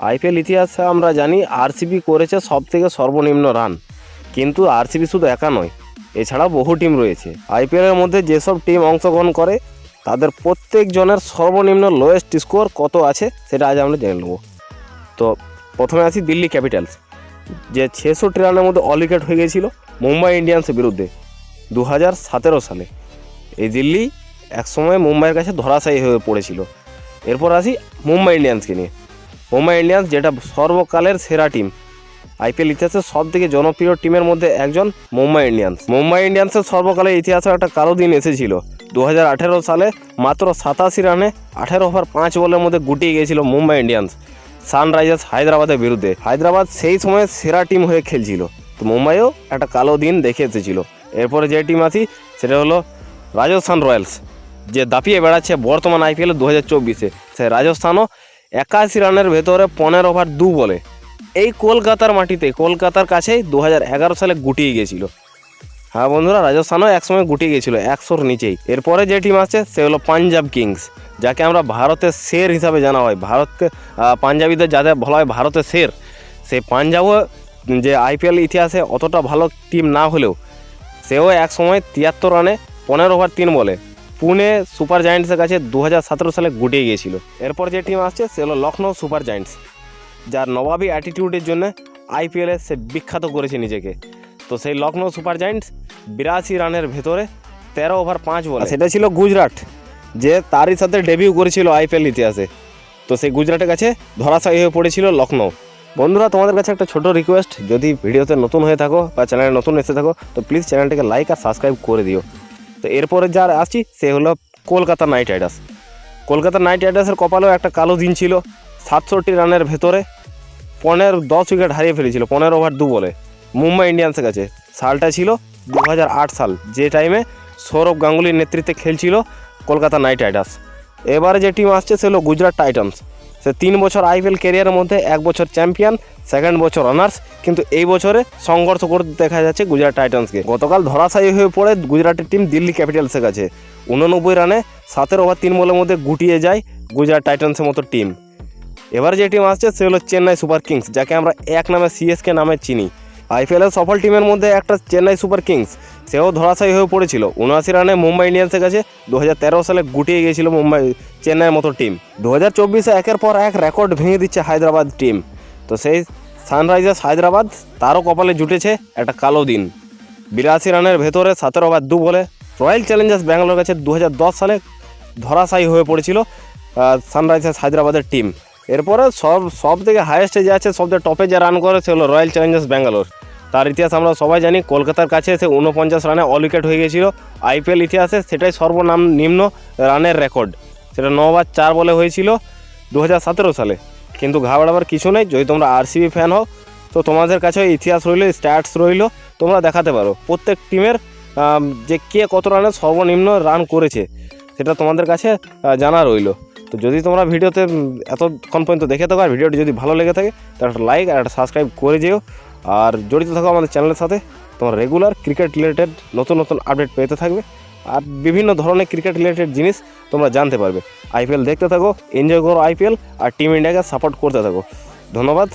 IPL ইতিহাসে আমরা জানি আরসিবি করেছে সবথেকে সর্বনিম্ন রান, কিন্তু আরসিবি শুধু একা নয়, এছাড়াও বহু টিম রয়েছে। আইপিএলের মধ্যে যেসব টিম অংশগ্রহণ করে তাদের প্রত্যেকজনের সর্বনিম্ন লোয়েস্ট স্কোর কত আছে সেটা আজ আমরা জেনে নেব। তো প্রথমে আসি দিল্লি ক্যাপিটালস, যে 66 রানের মধ্যে অল উইকেট হয়ে গিয়েছিল মুম্বাই ইন্ডিয়ান্সের বিরুদ্ধে 2017 সালে। এই দিল্লি একসময় মুম্বাইয়ের কাছে ধরাশায়ী হয়ে পড়েছিল। এরপর আসি মুম্বাই ইন্ডিয়ান্সকে নিয়ে। মুম্বাই ইন্ডিয়ান্স যেটা সর্বকালের সেরা টিম, আইপিএল ইতিহাসের সবথেকে জনপ্রিয় টিমের মধ্যে একজন মুম্বাই ইন্ডিয়ান্স। মুম্বাই ইন্ডিয়ান্সের সর্বকালের ইতিহাসে একটা কালো দিন এসেছিল 2018 সালে। মাত্র 87 রানে 18 ওভার 5 বলের মধ্যে গুটিয়ে গিয়েছিল মুম্বাই ইন্ডিয়ান্স সানরাইজার্স হায়দ্রাবাদের বিরুদ্ধে। হায়দ্রাবাদ সেই সময় সেরা টিম হয়ে খেলছিল, তো মুম্বাইও একটা কালো দিন দেখে এসেছিল। এরপরে যে টিম আসি সেটা হলো রাজস্থান রয়্যালস, যে দাপিয়ে বেড়াচ্ছে বর্তমান আইপিএল 2024-এ। সেই রাজস্থানও 81 রানের ভেতরে 15 ওভার 2 বলে এই কলকাতার মাটিতে, কলকাতার কাছেই 2011 সালে গুটিয়ে গিয়েছিল। হ্যাঁ বন্ধুরা, রাজস্থানও একসময় গুটিয়ে গিয়েছিল 100-র নিচেই। এরপরে যে টিম আছে সে হলো পাঞ্জাব কিংস, যাকে আমরা ভারতের শের হিসাবে জানা হয়। ভারতকে পাঞ্জাবিদের যাদের বলা হয় ভারতের শের, সেই পাঞ্জাবও যে আইপিএল ইতিহাসে অতটা ভালো টিম না হলেও সেও একসময় 73 রানে 15 ওভার 3 বলে পুনে সুপার জায়েন্টসের কাছে 2017 সালে গুটিয়ে গিয়েছিল। এরপর যে টিম আসছে সে হলো লখনৌ সুপার জায়েন্টস, যার নবাবী অ্যাটিটিউডের জন্য আইপিএলে সে বিখ্যাত করেছে নিজেকে। তো সেই লখনৌ সুপার জায়েন্টস 82 রানের ভেতরে 13 ওভার 5 বলে, সেটা ছিল গুজরাট, যে তারই সাথে ডেবিউ করেছিল আইপিএল ইতিহাসে। তো সেই গুজরাটের কাছে ধরাশায়ী হয়ে পড়েছিল লখনৌ। বন্ধুরা, তোমাদের কাছে একটা ছোট রিকোয়েস্ট, যদি ভিডিওতে নতুন হয়ে থাকো বা চ্যানেলে নতুন এসে থাকো তো প্লিজ চ্যানেলটাকে লাইক আর সাবস্ক্রাইব করে দিও। তো এরপরে যার আসছি সে হলো Kolkata Knight Riders. Kolkata Knight রাইডার্সের কপালেও একটা কালো দিন ছিল। 67 রানের ভেতরে 10 উইকেট হারিয়ে ফেলেছিল 15 ওভার 2 বলে মুম্বাই ইন্ডিয়ান্সের কাছে। সালটা ছিল 2008 সাল, যে টাইমে সৌরভ গাঙ্গুলির নেতৃত্বে খেলছিল কলকাতা নাইট রাইডার্স। এবারে যে টিম আসছে সে হলো গুজরাট টাইটান্স। সে 3 বছর আইপিএল ক্যারিয়ারের মধ্যে 1 বছর চ্যাম্পিয়ন, 2nd বছর রানার্স, কিন্তু এই বছরে সংঘর্ষ করতে দেখা যাচ্ছে গুজরাট টাইটান্সকে। গতকাল ধরাশায়ী হয়ে পড়ে গুজরাটের টিম দিল্লি ক্যাপিটালসের কাছে 89 রানে 17 ওভার 3 বলের মধ্যে গুটিয়ে যায় গুজরাট টাইটান্সের মতো টিম। এবার যে টিম আসছে সে হলো চেন্নাই সুপার কিংস, যাকে আমরা এক নামে সিএসকে নামে চিনি। আইপিএলের সফল টিমের মধ্যে একটা চেন্নাই সুপার কিংস, সেও ধরাশায়ী হয়ে পড়েছিল 79 রানে মুম্বাই ইন্ডিয়ান্সের কাছে 2013 সালে গুটিয়ে গিয়েছিল চেন্নাইয়ের মতো টিম। 2024-এ একের পর এক রেকর্ড ভেঙে দিচ্ছে হায়দ্রাবাদ টিম। তো সেই সানরাইজার্স হায়দ্রাবাদ, তারও কপালে জুটেছে একটা কালো দিন। 82 রানের ভেতরে 17 ওভার 2 বলে রয়্যাল চ্যালেঞ্জার্স ব্যাঙ্গালোর কাছে 2010 সালে ধরাশায়ী হয়ে পড়েছিল সানরাইজার্স হায়দ্রাবাদের টিম। এরপরে সব থেকে হাইয়েস্টে যে আছে, সবথেকে টপে যে রান করে সে হলো রয়্যাল চ্যালেঞ্জার্স ব্যাঙ্গালোর। তার ইতিহাস আমরা সবাই জানি, কলকাতার কাছে এসে 49 রানে অল উইকেট হয়ে গিয়েছিল আইপিএল ইতিহাসে। সেটাই নিম্ন রানের রেকর্ড, সেটা 9 ওভার 4 বলে হয়েছিল 2017 সালে। কিন্তু ঘাবড়াবার কিছু নেই, যদি তোমরা আরসিবি ফ্যান হও তো তোমাদের কাছে ইতিহাস রইল, স্ট্যাটস রইল, তোমরা দেখাতে পারো প্রত্যেক টিমের যে কে কত রানে সর্বনিম্ন রান করেছে, সেটা তোমাদের কাছে জানা রইল। তো যদি তোমরা ভিডিওতে এতক্ষণ পর্যন্ত দেখে থাকো আর ভিডিওটি যদি ভালো লেগে থাকে তাহলে একটা লাইক আর একটা সাবস্ক্রাইব করে যেও। আর জড়িত থাকো আমাদের চ্যানেলের সাথে, তোমরা রেগুলার ক্রিকেট রিলেটেড নতুন নতুন আপডেট পেতে থাকবে আর বিভিন্ন ধরনের ক্রিকেট রিলেটেড জিনিস তোমরা জানতে পারবে। আইপিএল দেখতে থাকো, এনজয় করো আইপিএল, আর টিম ইন্ডিয়াকে সাপোর্ট করতে থাকো। ধন্যবাদ।